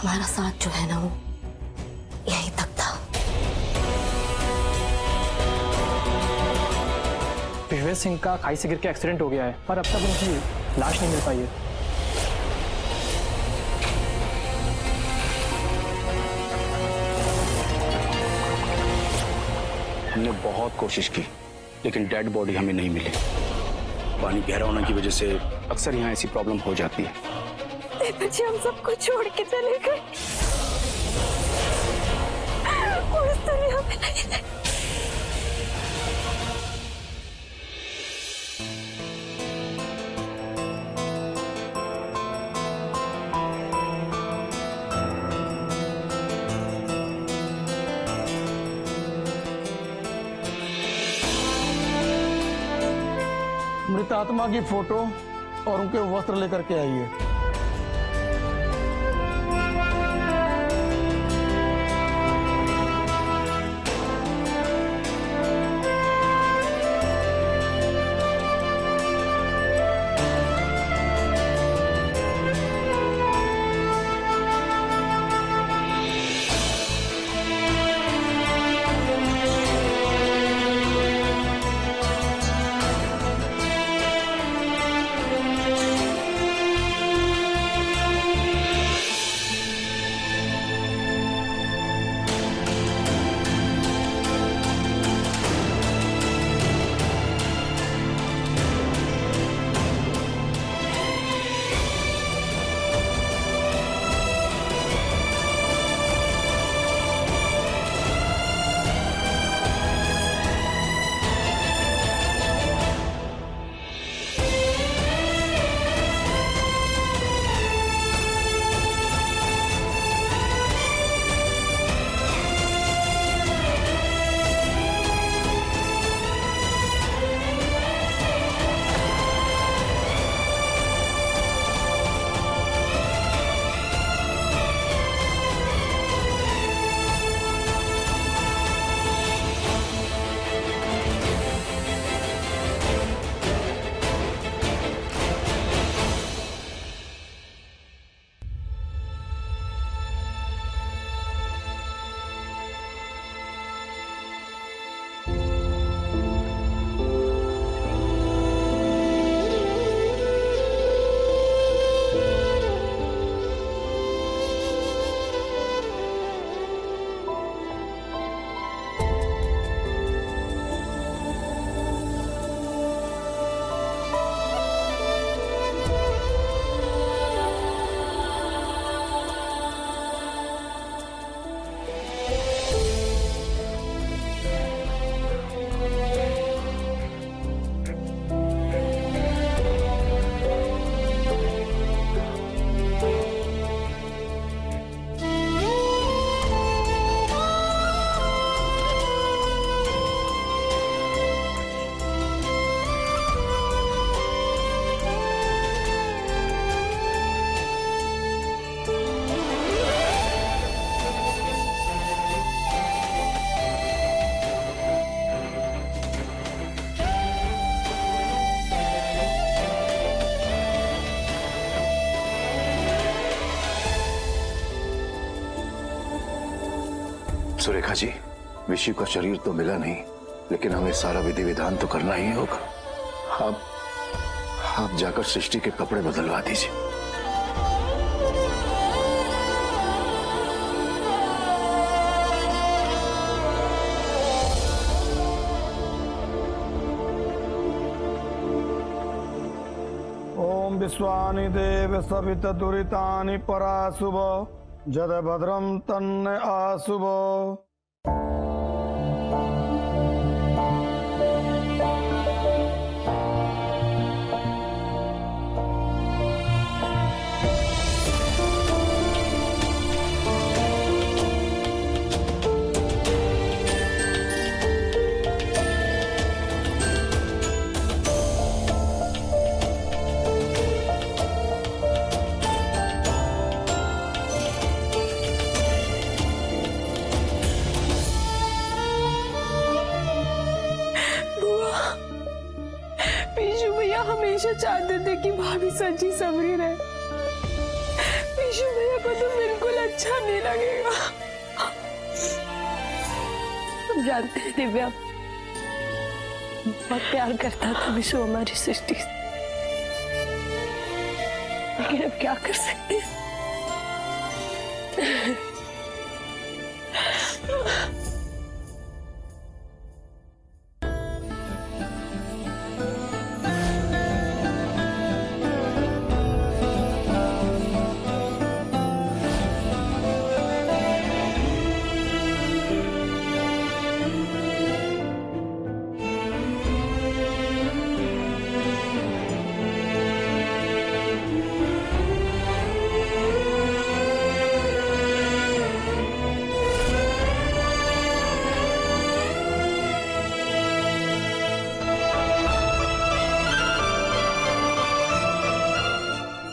हमारा साथ जो है ना वो यहीं तक था। विश्वेश सिंह का खाई से गिर के एक्सीडेंट हो गया है पर अब तक उनकी लाश नहीं मिल पाई है। हमने बहुत कोशिश की लेकिन डेड बॉडी हमें नहीं मिली। पानी गहरा होने की वजह से अक्सर यहाँ ऐसी प्रॉब्लम हो जाती है। नेताजी हम सबको छोड़ के चले गए, वो इस दुनिया में नहीं है। मृत आत्मा की फोटो और उनके वस्त्र लेकर के आइए। सुरेखा जी, विशु का शरीर तो मिला नहीं, लेकिन हमें सारा विधि विधान तो करना ही होगा। आप जाकर सृष्टि के कपड़े बदलवा दीजिए। ओम विश्वानि देव सवित दुरितानि पराशुभ जद भद्रम तन्न आशुभ। हमेशा चाहते थे कि भाभी सच्ची सबरी रहे। विशु भैया को तो बिल्कुल अच्छा अच्छा नहीं लगेगा। हम जानते हैं दिव्या बहुत प्यार करता था विशु हमारी सृष्टि से, लेकिन अब क्या कर सकते हैं।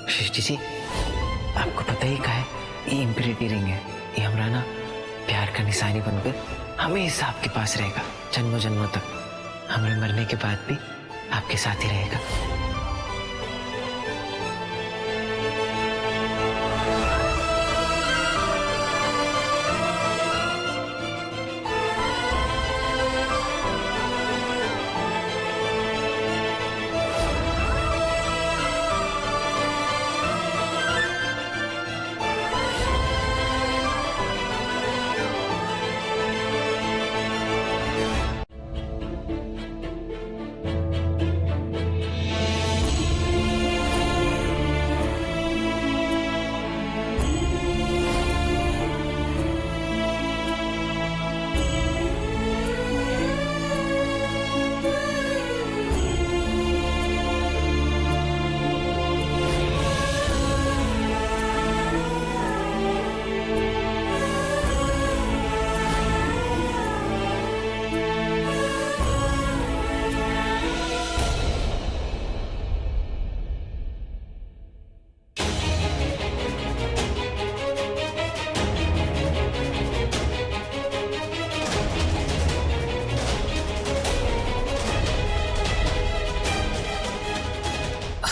सृष्टि जी, आपको पता ही का है, ये इम्प्यूरिटी रिंग है। ये हमारा ना प्यार का निशानी बनकर हमेशा आपके पास रहेगा, जन्मों जन्मों तक। हमें मरने के बाद भी आपके साथ ही रहेगा।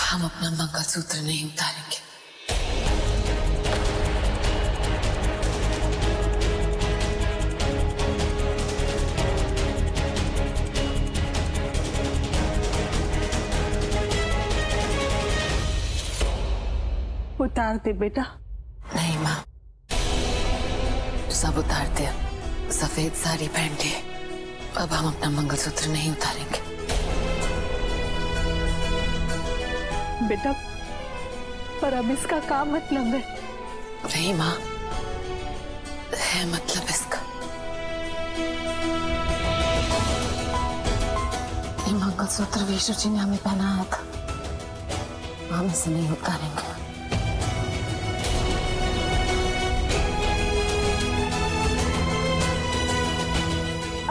हम अपना मंगलसूत्र नहीं उतारेंगे। उतार दे बेटा। नहीं माँ, सब उतार दिया। सफेद साड़ी पहन के अब हम अपना मंगलसूत्र नहीं उतारेंगे। बेटा, पर अब इसका क्या मतलब है? नहीं माँ, है मतलब इसका। ये मंगलसूत्र विशु जी ने हमें पहनाया था, हम इसे नहीं उतारेंगे।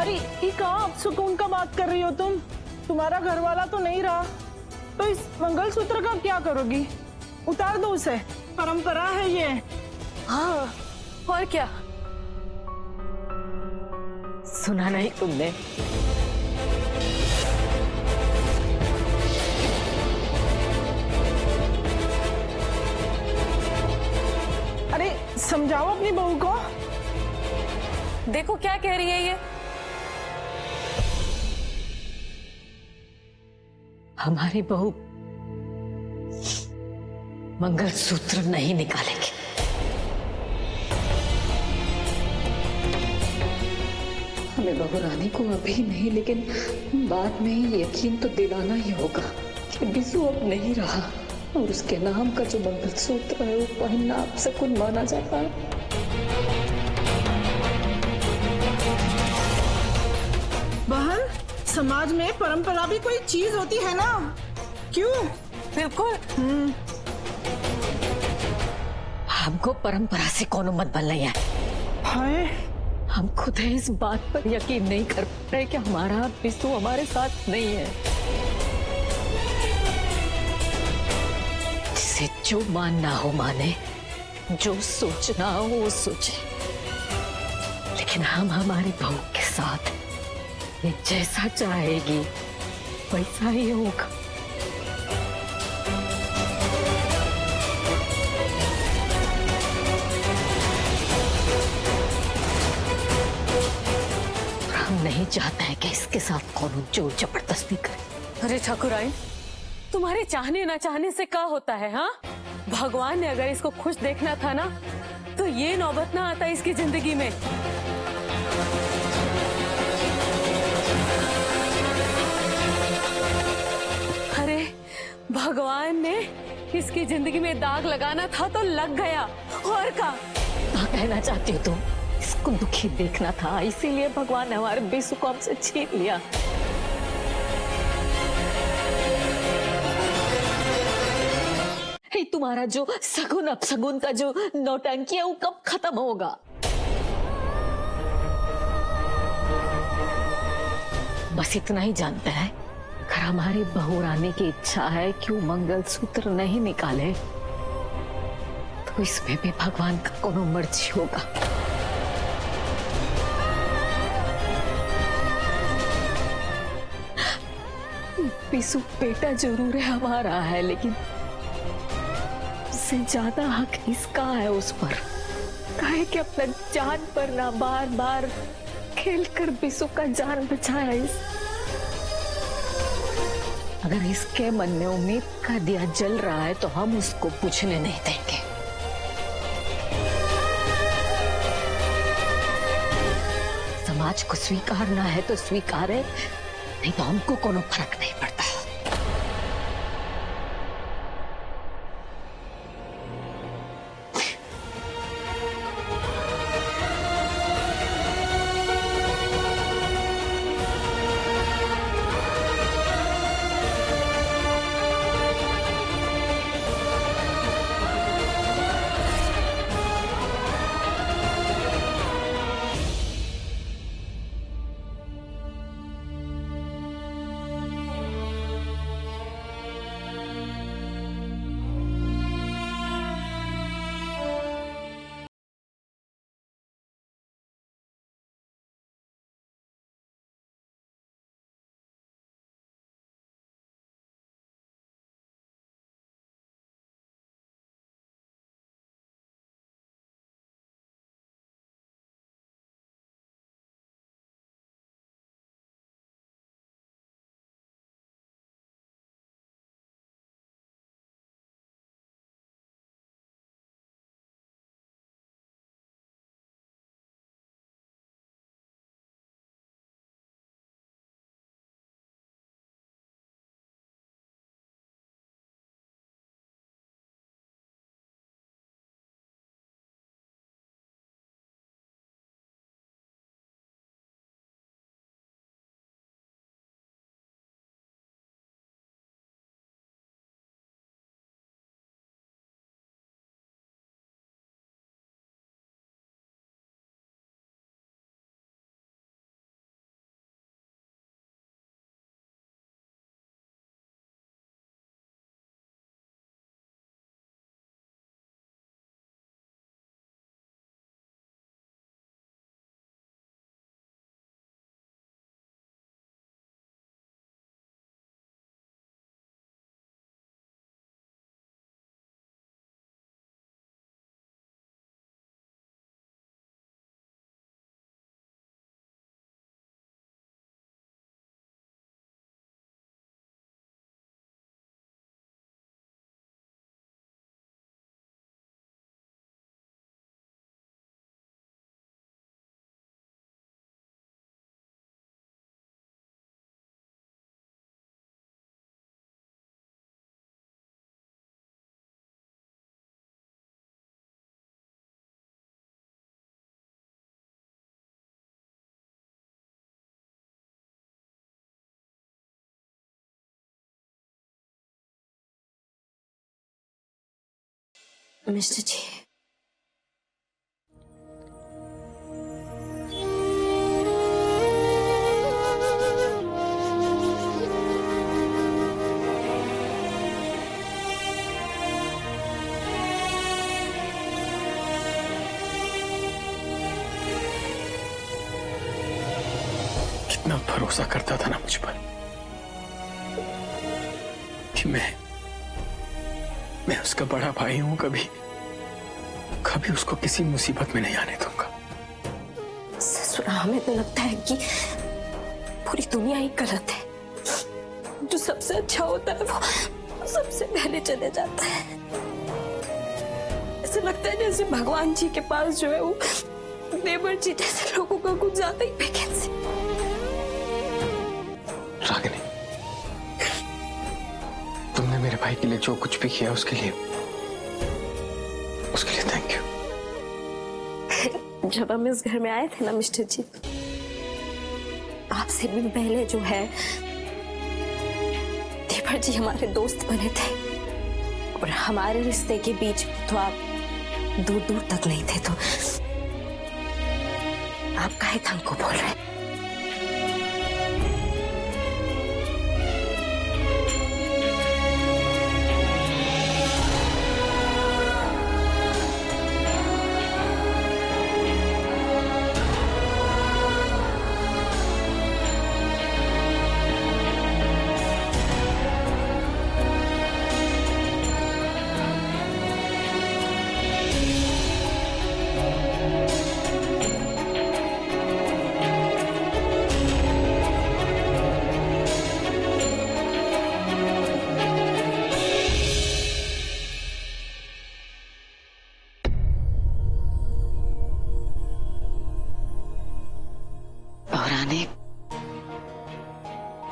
अरे ये कहाँ आप सुकून का बात कर रही हो तुम? तुम्हारा घर वाला तो नहीं रहा, तो इस मंगलसूत्र का क्या करोगी? उतार दो उसे, परंपरा है ये। हाँ, और क्या? सुना नहीं तुमने? अरे समझाओ अपनी बहू को। देखो क्या कह रही है ये। हमारी बहू मंगलसूत्र नहीं निकालेगी। हमें बहू रानी को अभी नहीं, लेकिन बाद में ही यकीन तो दिलाना ही होगा कि बिसु अब नहीं रहा और उसके नाम का जो मंगलसूत्र है वो पहनना अब शकुन माना जाता है। बहन, समाज में परंपरा भी कोई चीज होती है ना? क्यों? बिल्कुल। हमको परंपरा से कोनो मतलब नहीं है। हाय, हम खुद ही इस बात पर यकीन नहीं कर रहे कि हमारा बिसु हमारे साथ नहीं है। जिसे जो मानना हो माने, जो सोचना हो वो सोचे, लेकिन हम हमारी बहू के साथ ये जैसा चाहेगी वैसा ही होगा। नहीं चाहता है कि इसके साथ कौन जोर जबरदस्ती करे। अरे ठाकुराइन, तुम्हारे चाहने ना चाहने से क्या होता है? हाँ, भगवान ने अगर इसको खुश देखना था ना तो ये नौबत ना आता इसकी जिंदगी में। अरे भगवान ने इसकी जिंदगी में दाग लगाना था तो लग गया, और क्या कहना चाहती हो तुम? इसको दुखी देखना था, इसीलिए भगवान ने हमारे बिसु को हमसे छीन लिया। तुम्हारा जो सगुन अपसगुन का जो नौटंकी है वो कब खत्म होगा? बस इतना ही जानता है, अगर हमारी बहू रानी की इच्छा है कि वो मंगलसूत्र नहीं निकाले तो इसमें भी भगवान का कोनो मर्जी होगा। बिसु बेटा जरूर है हमारा है, लेकिन से ज्यादा हक इसका है उस पर। काहे कि अपना जान पर ना बार बार खेलकर बिसु का जान बचाया अगर इसके मन में उम्मीद का दिया जल रहा है तो हम उसको पूछने नहीं देंगे। समाज को स्वीकारना है तो स्वीकार है, नहीं तो हमको कोनो फर्क नहीं पड़ता। मिस्टर जी, कितना भरोसा करता था ना मुझ पर कि मैं उसका बड़ा भाई हूं, कभी उसको किसी मुसीबत में नहीं आने दूंगा। ससुरा, हमें तो लगता है कि पूरी दुनिया ही गलत है। जो सबसे अच्छा होता है वो सबसे पहले चले जाता है। ऐसा लगता है जैसे भगवान जी के पास जो है वो देवर जी जैसे लोगों का कुछ ज्यादा ही वैकेंसी। रागिनी, तुमने मेरे भाई के लिए जो कुछ भी किया उसके लिए थैंक यू। जब हम इस घर में आए थे ना मिस्टर जी, आपसे भी पहले जो है देवर जी हमारे दोस्त बने थे और हमारे रिश्ते के बीच तो आप दूर दूर तक नहीं थे, तो आप काहे थंग को बोल रहे हैं?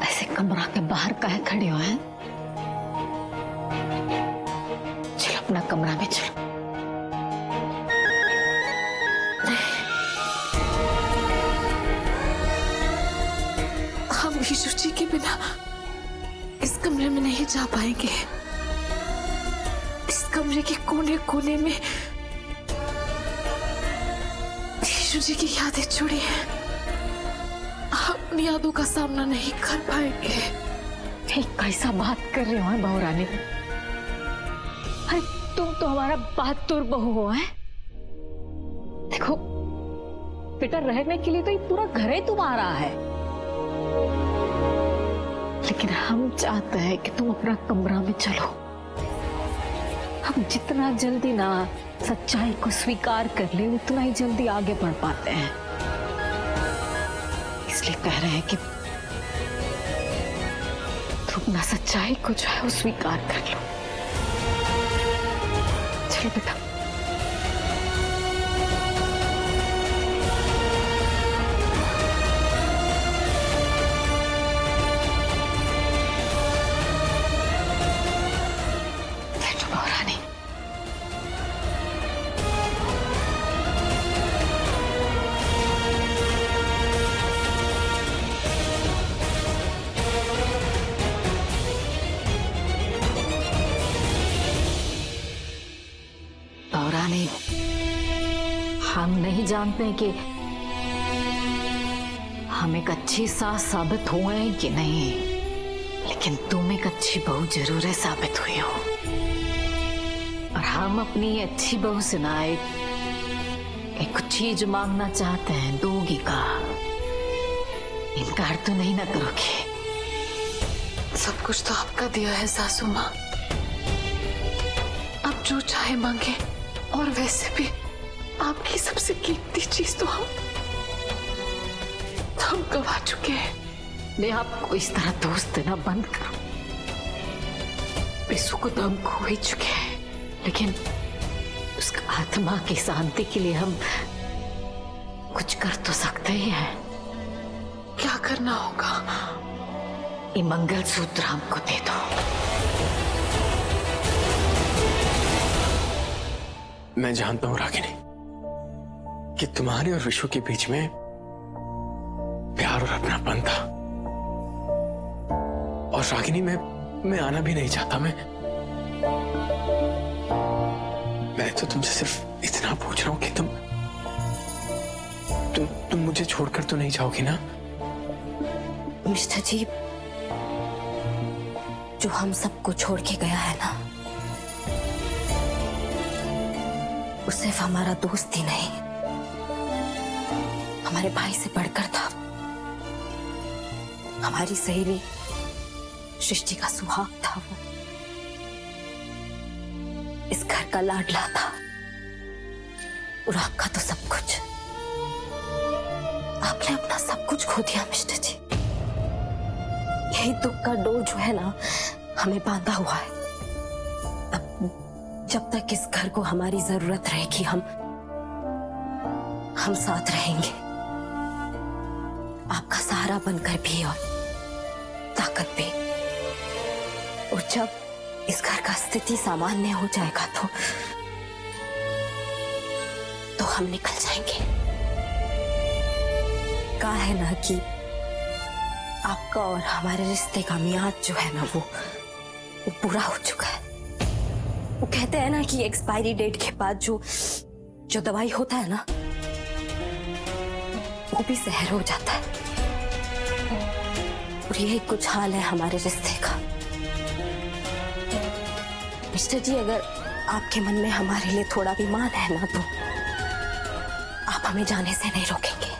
ऐसे कमरा के बाहर काहे खड़े हो हैं? चलो अपना कमरा में चलो। हम ईश्वर जी के बिना इस कमरे में नहीं जा पाएंगे। इस कमरे के कोने कोने में ईश्वर जी की यादें जुड़ी हैं। हम यादों का सामना नहीं कर पाएंगे। कैसा बात कर रहे हो बहू रानी? अरे तुम तो हमारा बहादुर बहू हो है। देखो बेटा, रहने के लिए तो ये पूरा घर ही तुम्हारा है, लेकिन हम चाहते हैं कि तुम अपना कमरा में चलो। हम जितना जल्दी ना सच्चाई को स्वीकार कर ले, उतना ही जल्दी आगे बढ़ पाते हैं। इसलिए कह रहे हैं कि तुम अपना सच्चाई को जो है वो स्वीकार कर लो। चलो बेटा। हम नहीं जानते कि हम एक अच्छी सास साबित हुए हैं कि नहीं, लेकिन तुम एक अच्छी बहू जरूर है साबित हुई हो। और हम अपनी अच्छी बहू से ना एक कुछ चीज मांगना चाहते हैं, दोगी का? इनकार तो नहीं ना करोगे? सब कुछ तो आपका दिया है सासू माँ। आप जो चाहे मांगे, और वैसे भी आपकी सबसे कीमती चीज तो हम गवा चुके हैं। मैं आपको इस तरह दोस्त देना बंद करो। बिस्सू को तो हम खो ही चुके हैं, लेकिन उसका आत्मा की शांति के लिए हम कुछ कर तो सकते ही हैं। क्या करना होगा? ये मंगलसूत्र हमको दे दो। मैं जानता हूं रागिनी कि तुम्हारे और विशु के बीच में प्यार और अपनापन था, और रागिनी मैं आना भी नहीं चाहता। मैं तो तुमसे सिर्फ इतना पूछ रहा हूं कि तुम मुझे छोड़कर तो नहीं जाओगी ना? मिस्टर जी, जो हम सबको छोड़ के गया है ना, वो सिर्फ हमारा दोस्त ही नहीं, हमारे भाई से बढ़कर था। हमारी सहेली सृष्टि का सुहाग था वो। इस घर का लाडला था, और आपका तो सब कुछ। आपने अपना सब कुछ खो दिया मिस्टर जी। यही दुख का डोर जो है ना हमें बांधा हुआ है। अब जब तक इस घर को हमारी जरूरत रहेगी हम साथ रहेंगे, आपका सहारा बनकर भी और ताकत भी। और जब इस घर का स्थिति सामान्य हो जाएगा तो हम निकल जाएंगे। कहा है ना कि आपका और हमारे रिश्ते का मियाद जो है ना वो पूरा हो चुका है। वो कहते हैं ना कि एक्सपायरी डेट के बाद जो दवाई होता है ना वो भी जहर हो जाता है। और यही कुछ हाल है हमारे रिश्ते का। मिस्टर जी, अगर आपके मन में हमारे लिए थोड़ा भी मान है ना तो आप हमें जाने से नहीं रोकेंगे।